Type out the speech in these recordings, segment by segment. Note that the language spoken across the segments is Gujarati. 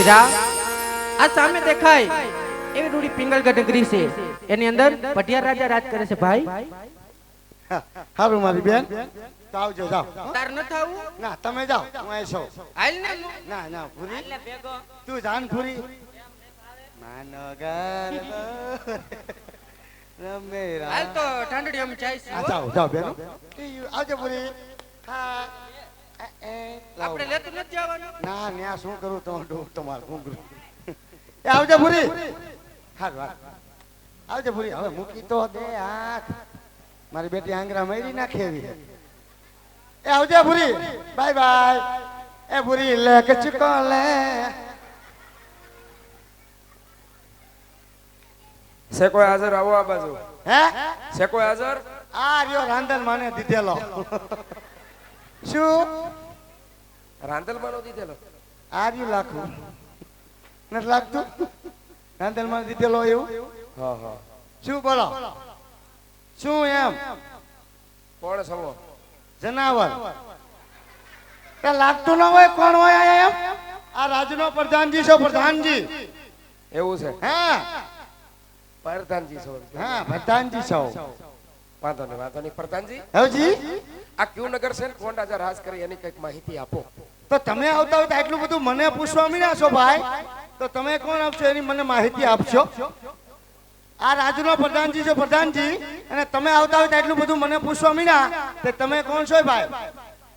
વીરા આ સામે દેખાય એવી રૂડી પિંગલગઢ નગરી છે એની અંદર પટિયાર રાજા રાજ કરે છે ભાઈ હારું મારી બેન તો આવજો જાઓ તાર ન થાવું ના તમે જાઓ હું અહીં છું હાલ ને ના ના પૂરી તું જાન પૂરી માનો ગર રમેરા હાલ તો ઠંડડી અમે ચાઈ છે જાઓ જાઓ બેનો આવજો પૂરી હા આપણે લેતું નથી જવાનું ના ન્યા શું કરું તો ડોક તમાર ઘૂંઘરું એ આવજો પૂરી હારું આવજો પૂરી હવે મૂકી તો દે હાથ મારી બેટી આંગરા મારી નાખે એવી એ આવજો પૂરી બાય બાય એ પૂરી લે કચકો લે છે કોઈ હાજર આવો આ બાજુ હે છે કોઈ હાજર આ રહ્યો રાંધન માને દીધેલો શું રાંધલ માનો દીધેલો આ રહ્યું લાખું નથી લાગતું રાંધન માને દીધેલો એવું હા હા શું બોલો શું એમ કોણ સવો જનાવર કે લાગતું ના હોય કોણ હોય એમ આ રાજનો પ્રધાનજી છો પ્રધાનજી એવું છે હા પ્રધાનજી છો હા પ્રધાનજી છો વાંધો નહીં પ્રધાનજી હવજી આ ક્યુ નગર છે ને કોણ રાજા રાજ કરે એની કઈક માહિતી આપો તો તમે આવતા હોય તો એટલું બધું મને પૂછવા મીના છો ભાઈ તો તમે કોણ આપશો એની મને માહિતી આપશો આ રાજનો પ્રધાનજી છો પ્રધાનજી અને તમે આવતા હોય તો એટલું બધું મને પૂછવા મીના કે તમે કોણ છો ભાઈ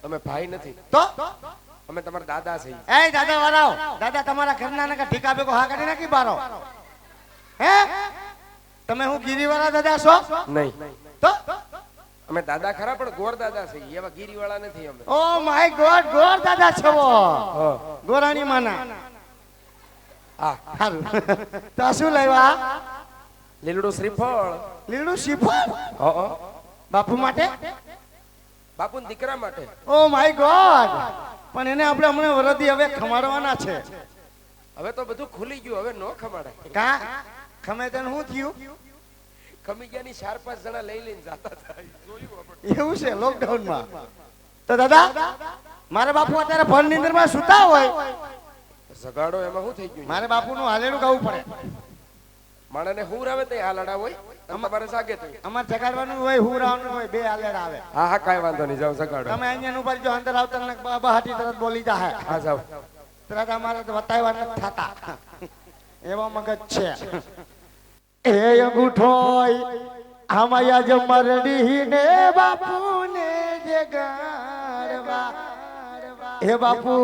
તમે ભાઈ નથી તો અમે તમારા દાદા છીએ એ દાદા વાળાઓ દાદા તમારા ઘરના નકા ઠીકા ભેગો હા કાઢી નાખી બારો હે તમે હું ગીરીવાળા દાદા છો નહીં તો અમે દાદા ખરા પણ ગોર દાદા છીએ એવા ગીરીવાળા નથી અમે ઓ માય ગોડ ગોર દાદા છો હા ગોરાણી માના હા હારું તો શું લાવ્યા લીલડું શ્રીફળ લીલું શ્રીફળ હા બાપુ માટે બાપુ દીકરા માટે ઓ માય ગોડ પણ એને આપણે હમણાં વરદી હવે ખમાડવાના છે હવે તો બધું ખુલી ગયું હવે નો ખમાડે કા ખમે તને શું થયું ખમી ગયાની 4-5 જણા લઈ લઈને જાતા હતા જોયું આપણે એવું છે લોકડાઉન માં તો દાદા મારા બાપુ અત્યારે ભર નીંદર માં સુતા હોય સગાડો એમાં શું થઈ ગયું મારે બાપુ નું હાલેડું ગાવું પડે માણસને હુર આવે તે હાલડા હોય તમારે જાગે તો અમારે જગાડવાનું હોય હુરાવાનું હોય બે હાલેડા આવે હા હા કાઈ વાંધો નહીં જાવ સગાડો તમે અહીંયા ઉપર જો અંદર આવતા ને બહાટી તરત બોલી જાહે હા જાવ તરત અમારે તો બતાવવા નથી થતા એવા મગજ છે એ અંગૂઠોય આમાયા જ મરડી ને બાપુ ને જગાડવા હે બાપુ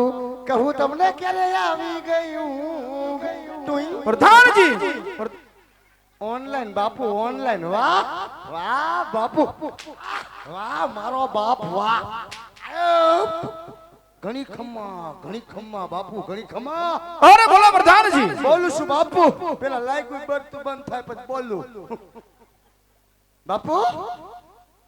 કહું તમને ક્યારે આવી ગયું તું પ્રધાનજી ઓનલાઈન બાપુ ઓનલાઈન વાહ વાહ બાપુ વાહ મારો બાપ વાહ ઘણી ખમ્મા બાપુ ઘણી ખમ્મા અરે બોલો પ્રધાનજી બોલું છું બાપુ પેલા લાઈક બરતું બંધ થાય પછી બોલું બાપુ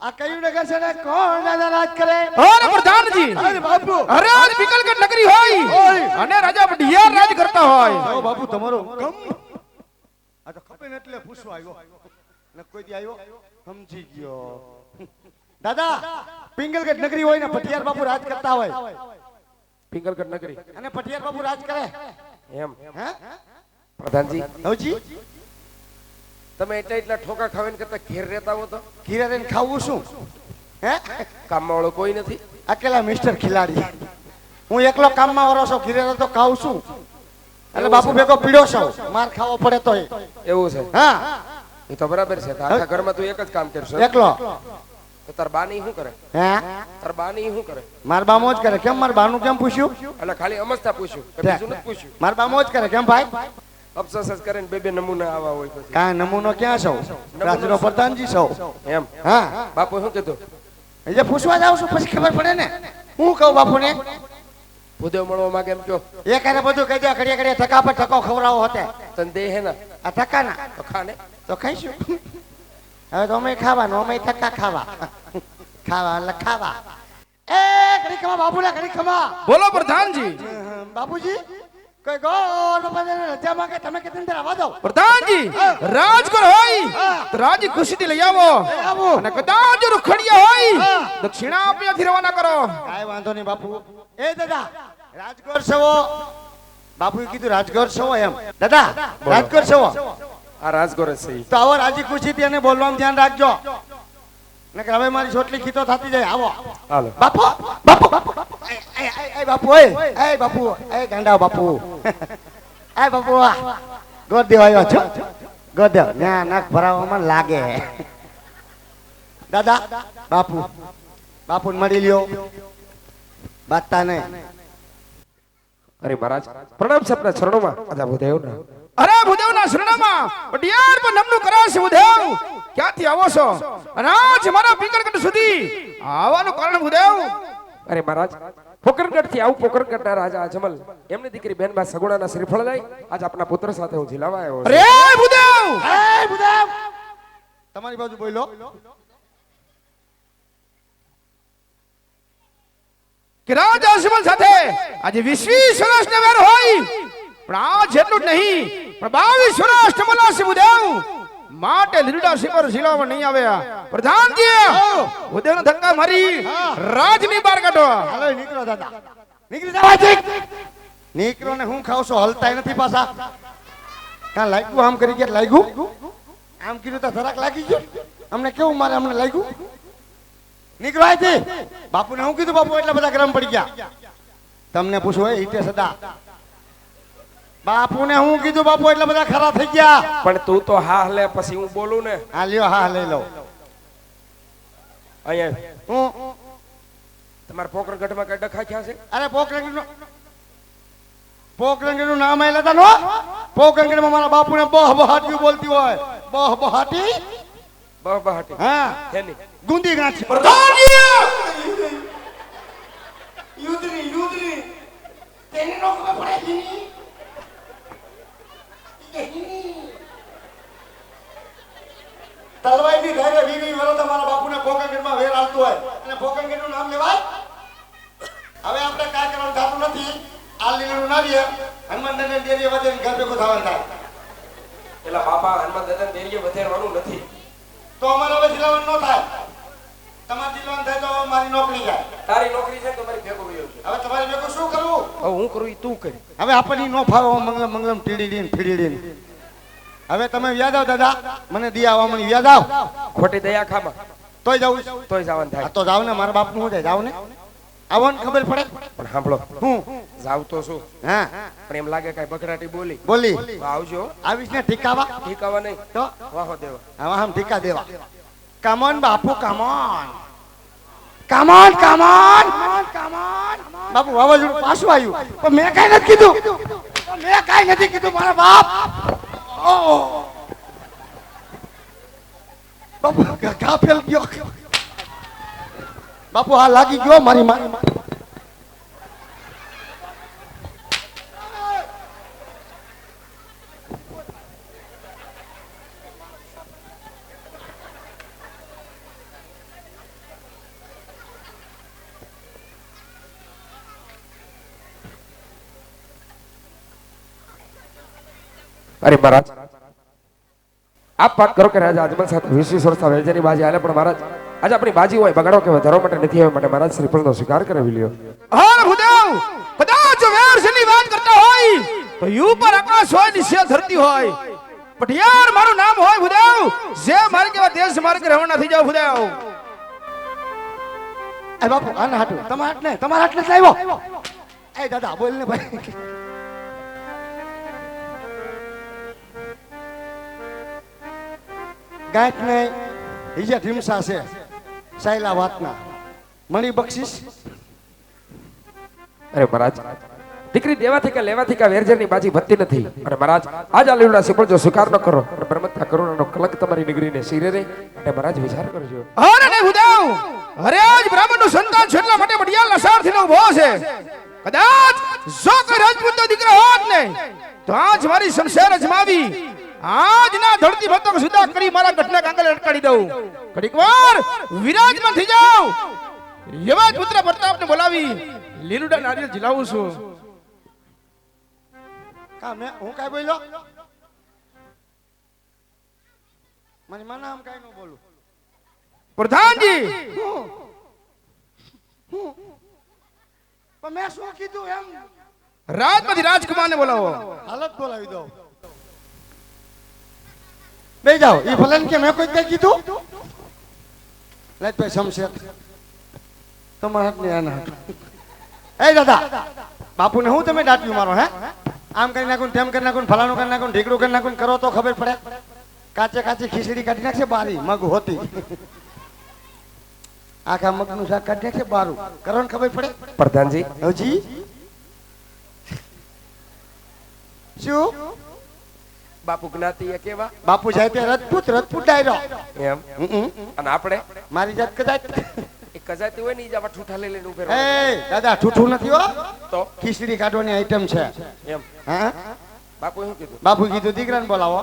આ કયું નગર છે ને કોણ રાજા રાજ કરે અરે પ્રધાનજી અરે બાપુ અરે આ પિંગલગઢ નગરી હોય અને રાજા પટિયાર રાજ કરતા હોય જાઓ બાપુ તમારો કમ આ તો ખબર એટલે પૂછવા આવ્યો ને કોઈ દી આવ્યો સમજી ગયો દાદા પિંગલગઢ નગરી હોય ને પટિયાર બાપુ રાજ કરતા હોય પિંગલગઢ નગરી અને પટિયાર બાપુ રાજ કરે એમ હે પ્રધાનજી હવજી તમે એટલા ઠોકા ખાવીને કરતા ઘેર રહેતા હો તો ખીરા રહીને ખાવું શું હે કામમાં વાળો કોઈ નથી અકેલા મિસ્ટર ખિલાડી હું એકલો કામમાં વરો છું ખીરા તો ખાઉં છું એટલે બાપુ ભેગો પીડો છો માર ખાવો પડે તો એવું છે હા એ તો બરાબર છે આખા ઘરમાં તું એક જ કામ કરશો એકલો તો તાર બાની શું કરે હે તાર બાની શું કરે માર બા મોજ કરે કેમ માર બાનું કેમ પૂછ્યું એટલે ખાલી અમસ્તા પૂછ્યું કે બીજું નથી પૂછ્યું માર બા મોજ કરે કેમ ભાઈ અફસોસ જ કરીને બે નમૂના આવા હોય પછી કા નમૂનો ક્યાં છો રાજનો પ્રધાનજી છો એમ હા બાપુ શું કીધું એ પૂછવા જાવ છું પછી ખબર પડે ને હું કહું બાપુને ભૂદેવ મળવા માંગે એમ કયો એ કરે બધું કહી દે ઘડિયા ઘડિયા ટકા પર ટકો ખવડાવો હોતે તને દે હે ને આ ટકા ના તો ખાને તો ખાઈશું હવે તો અમે ખાવાનું અમે ટકા ખાવા એટલે ખાવા એ ઘડી ખમા બાપુલા ઘડી ખમા બોલો પ્રધાનજી બાપુજી કોઈ ગોળ બાપાને રજા માંગે તમે કે અંદર આવવા દો પ્રધાનજી રાજ કર હોય તો રાજી ખુશીથી લઈ આવો અને કદાચ જો ખડિયા હોય દક્ષિણા આપીથી રવાના કરો કાઈ વાંધો નહીં બાપુ એ દાદા રાજગોર સવો બાપુએ કીધું રાજગોર છો એમ દાદા રાજગોર છો આ રાજગોર જ છે ઈ. તો આવો રાજી ખુશીથી એને બોલવાનું ધ્યાન રાખજો નકર હવે મારી છોટલી ખીતો થતી જાય આવો હાલો બાપુ બાપુ એ બાપુ એ બાપુ એ ગાંડા બાપુ એ બાપુ ગોદેવ આવ્યો છો ગોદેવ ના નાક ભરાવામાં લાગે દાદા બાપુ બાપુ મળી લ્યો બાતતા ને અરે મહારાજ પ્રણામ છે આપણા ચરણોમાં આજા ભૂદેવના. અરે ભૂદેવના શરણમાં પટિયાર પર નમનું કરાશે ભૂદેવ. ક્યાંથી આવો છો અને આજ મારા પીકરગઢ સુધી આવવાનું કારણ ભૂદેવ? અરે મહારાજ પોકરગઢ થી આવું પોકરગઢના રાજા અજમલ એમની દીકરી બેનબા સગુણાના શ્રીફળ લઈ આજ આપણા પુત્ર સાથે હું ઝીલાવા આવ્યો છું. અરે ભૂદેવ એ ભૂદેવ તમારી બાજુ બોલો કે રાજા અજમલ સાથે આજે 20 વર્ષનો વેર હોય પણ આ જેટલું જ નહીં પણ 22 વર્ષ મલાશે ભૂદેવ. માટે લીરડા શિખર શિલામાં નહીં આવ્યા પ્રધાનજી ભૂદેવનો ધક્કા મારી રાજની બહાર કાઢો. હાલો નીકળો દાદા નીકળી જાવ નીકળો ને હું ખાવ છો હલતાય નથી પાછા કાં લાગ્યું આમ કરી ગયા લાગ્યું આમ કીધું તો ધરાક લાગી ગયું અમને કેવું મારે અમને લાગ્યું નીકળો અહીંથી બાપુને હું કીધું બાપુ એટલા બધા ગરમ પડી ગયા તમને પૂછવું હોય ઈટે સદા બાપુને હું કીધું બાપુ એટલા બધા ખરા થઈ ગયા પણ તું તો હા લે પછી હું બોલું ને હા લ્યો હા લઈ લો અહીંયા હું તમારા પોકરગઢમાં કઈ ડખા થયા છે? અરે પોકરંગીનું નામ આયેલા હતા નો પોકરંગીમાં મારા બાપુને બહ બહાટી બોલતી હોય બહ બહાટી બહાટી હા હેની ગુંદી ગાંઠી પ્રધાનજી યુદ્ધની તેને નો ખબર પડે તલવાઈની ધારે 20 વર્ષ મારા બાપુને પોકરંગીમાં વેર આવતું હોય અને પોકરંગીનું નામ લેવાય હવે આપણે કાય કરવાનું થતું નથી આ લીલું નારીએ હનુમાન દાદાની ડેરીએ વધે ઘર ભેગું થવાનું થાય પેલા બાપા હનુમાન દાદા દેરીએ વધેરવાનું નથી તો અમારે હવે જિલ્લાવાનું ન થાય તમારે જિલ્લાવાનું થાય તો મારી નોકરી જાય તારી નોકરી છે તમારી ભેગો વયો છે. હવે તમારે ભેગું શું કરવું હવે હું કરું ઈ તું કરી. હવે આપણને નો ફાવે મંગલમ મંગલમ ટીડીડીન ફીડીડીન હવે તમે વ્યાદ આવ દાદા મને દી આવવા મને વ્યાદ આવ ખોટી દયા ખામાં તોય જાવું તોય જવાનું આ થાય. તો જાવ ને મારા બાપનું શું થાય જાવ ને આવવાનું ખબર પડે પણ સાંભળો હું જાવ તો શું હા પણ એમ લાગે કઈ બકરાટી બોલી બોલી તો આવજો આવીશ ને ઠીકાવા ઠીકાવા નહીં તો વાહો દેવા. આવા આમ ઠીકા દેવા કમોન બાપુ કમોન કમોન કમોન કમોન બાપુ વાવાઝોડું પાછું આવ્યું પણ મેં કાઈ નથી કીધું મેં કાઈ નથી કીધું મારા બાપ ઓહ બાપુ ઘા ફેલ ગયો બાપુ હા લાગી ગયો મારી મારી અરે મહારાજ આપ વાત કરો કે રાજા અજમલ સાથે 20 વર્ષના વેલજાની બાજી હાલે પણ મહારાજ આજે આપણી બાજી હોય બગાડો કે વધારો માટે નથી આવ્યો માટે મહારાજ શ્રીફળનો સ્વીકાર કરાવી લ્યો. હા ભૂદેવ કદાચ વેરસની વાત કરતા હોય તો યુ પર આકાશ હોય દિશા ધરતી હોય પટિયાર મારું નામ હોય ભૂદેવ જે મારે કેવા દેશ માર્ગ રવાના થઈ જાવ ભૂદેવ. એ બાપુ આને હાટું તમારા હાટ ને તમારા હાટ ને લાવ્યો એ દાદા બોલ ને ભાઈ ગાંઠ ને હિજા ઢીમસા છે સાયલા વાતના મણી બક્ષિસ અરે મહારાજ દીકરી દેવાથી કે લેવાથી કે વેરજરની બાજી વધતી નથી અને મહારાજ આજ આ લીવડા શ્રીફળ જો સ્વીકાર ન કરો અને બ્રહ્મત્યા કરુણાનો કલંક તમારી નગરીને શિરે રહે અને મહારાજ વિચાર કરજો. અરે ને ભૂદેવ અરે આજ બ્રાહ્મણનું સંતાન છે એટલા માટે વડિયાલ લસારથી ઉભો છે. કદાચ જો કોઈ રાજપૂતનો દીકરો હોત ને તો આજ મારી શમશેર અજમાવી આજ ના ધરતી ભક્તો સુધા કરી મારા ગઢના કાંગલે અટકાડી દઉં. ઘડીક વાર વિરાજમાન થઈ જાવ યવાજ પુત્ર પ્રતાપને બોલાવી લીલુડા નારિયેળ ઝીલાવું છું. કા મે હું કાઈ બોલ્યો મને માના આમ કાઈ ન બોલું પ્રધાનજી પણ મેં શું કીધું એમ રાજમાંથી રાજકુમારને બોલાવો. હાલત બોલાવી દો. બે જાઓ. એ ભલે ને કે મેં કોઈ કઈ કીધું ભાઈ શમશેર તમારા હાથની આના હાથ. એ દાદા બાપુને હું તમે દાટ્યું મારો હે આમ કરી નાખું તેમ કરી નાખું ફલાણું કરી નાખું ઢીકડું કરી નાખું કરો તો ખબર પડે. કાચે કાચી ખીચડી કાઢી નાખશે બારી મગ હોતી આખા મગનું શાક કાઢી નાખશે બારું કરો ને ખબર પડે. પ્રધાનજી હજી શું બાપુ જ્ઞાતિ એ કેવા બાપુ જાય તે રજપૂત ડાયરો એમ અને આપણે મારી જાત કદાચ એ કજાતી હોય ને ઈ જ આવા ઠૂઠા લઈ લઈને ઉભે રહો. એ દાદા ઠૂઠું નથી હો તો ખીચડી કાઢવાની આઈટમ છે એમ હા બાપુ શું કીધું બાપુ કીધું દીકરાને બોલાવો.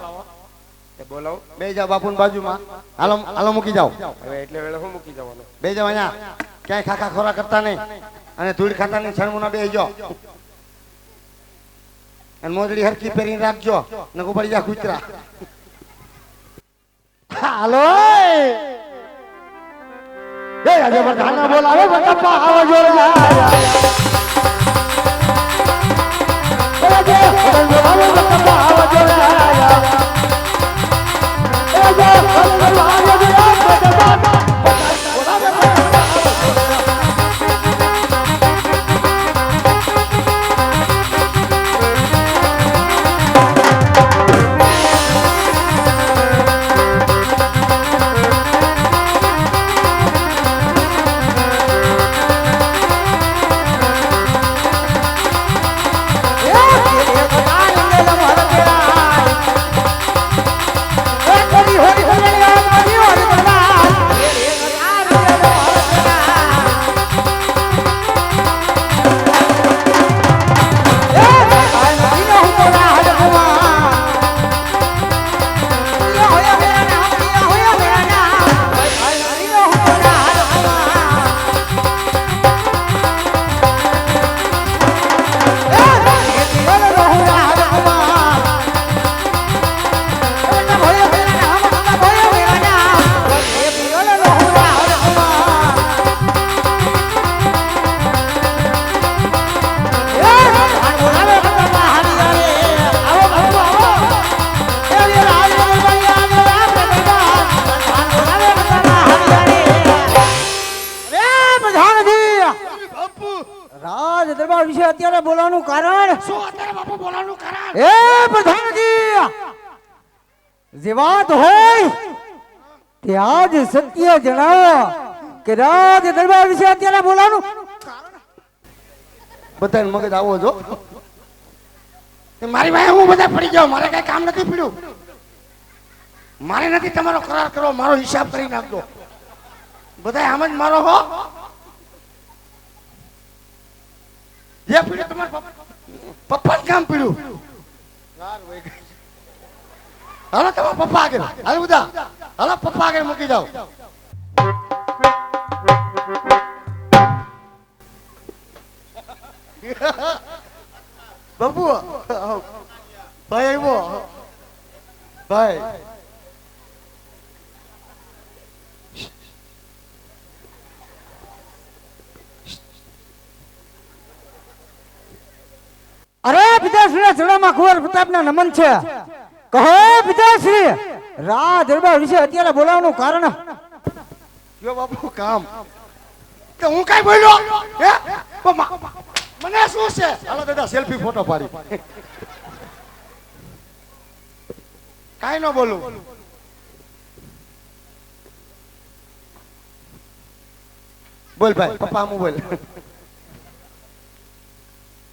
એ બોલાવો બે જાઓ બાપુની બાજુમાં હાલો હાલો મૂકી જાઓ. હવે એટલે વેળે હું મૂકી જવાનું બે જાઓ અહીંયા ક્યાંય ખાખા ખોરા કરતા નહીં અને ધૂળ ખાતા નહીં છણમુના બે જો અને મોજડી હરકી પહેરીને રાખજો નકો પડી જા કૂતરા. હાલો એ આજે બધાને બોલાવે બટપ્પા આવો જોર લાયા આજે બોલાવે બટપ્પા આવો જોર લાયા એ આજે બોલાવે બટપ્પા અત્યારે બોલાવવાનું કારણ શું અત્યારે બાપુ બોલાવવાનું કારણ એ પ્રધાનજી જે વાત હોય ત્યાં જ સત્ય જણાવો કે રાજ દરબાર વિશે અત્યારે બોલાવવાનું બધાને મગજ આવો જો મારી ભાઈ હું બધા પડી જાવ મારે કઈ કામ નથી પડ્યું મારે નથી તમારો કરાર કરો મારો હિસાબ કરી નાખજો બધા આમ જ મારો હો જે પીડ્યું તમારા પપ્પા કામ પીડ્યું હાલો તમારા પપ્પા આગળ હાલો બધા હાલો પપ્પા આગળ મૂકી જાઓ બાપુ ભાઈ આવ્યો ભાઈ અરે પિતાશ્રી ચરણમાં કુંવર પ્રતાપના નમન છે કહો પિતાશ્રી રાજ દરબાર વિશે અત્યારે બોલાવવાનું કારણ જો બાપુ કામ કે હું કઈ બોલ્યો હે મને શું છે હાલો દાદા સેલ્ફી ફોટો પાડી કાઈ ન બોલું બોલ ભાઈ પપ્પા હું બોલ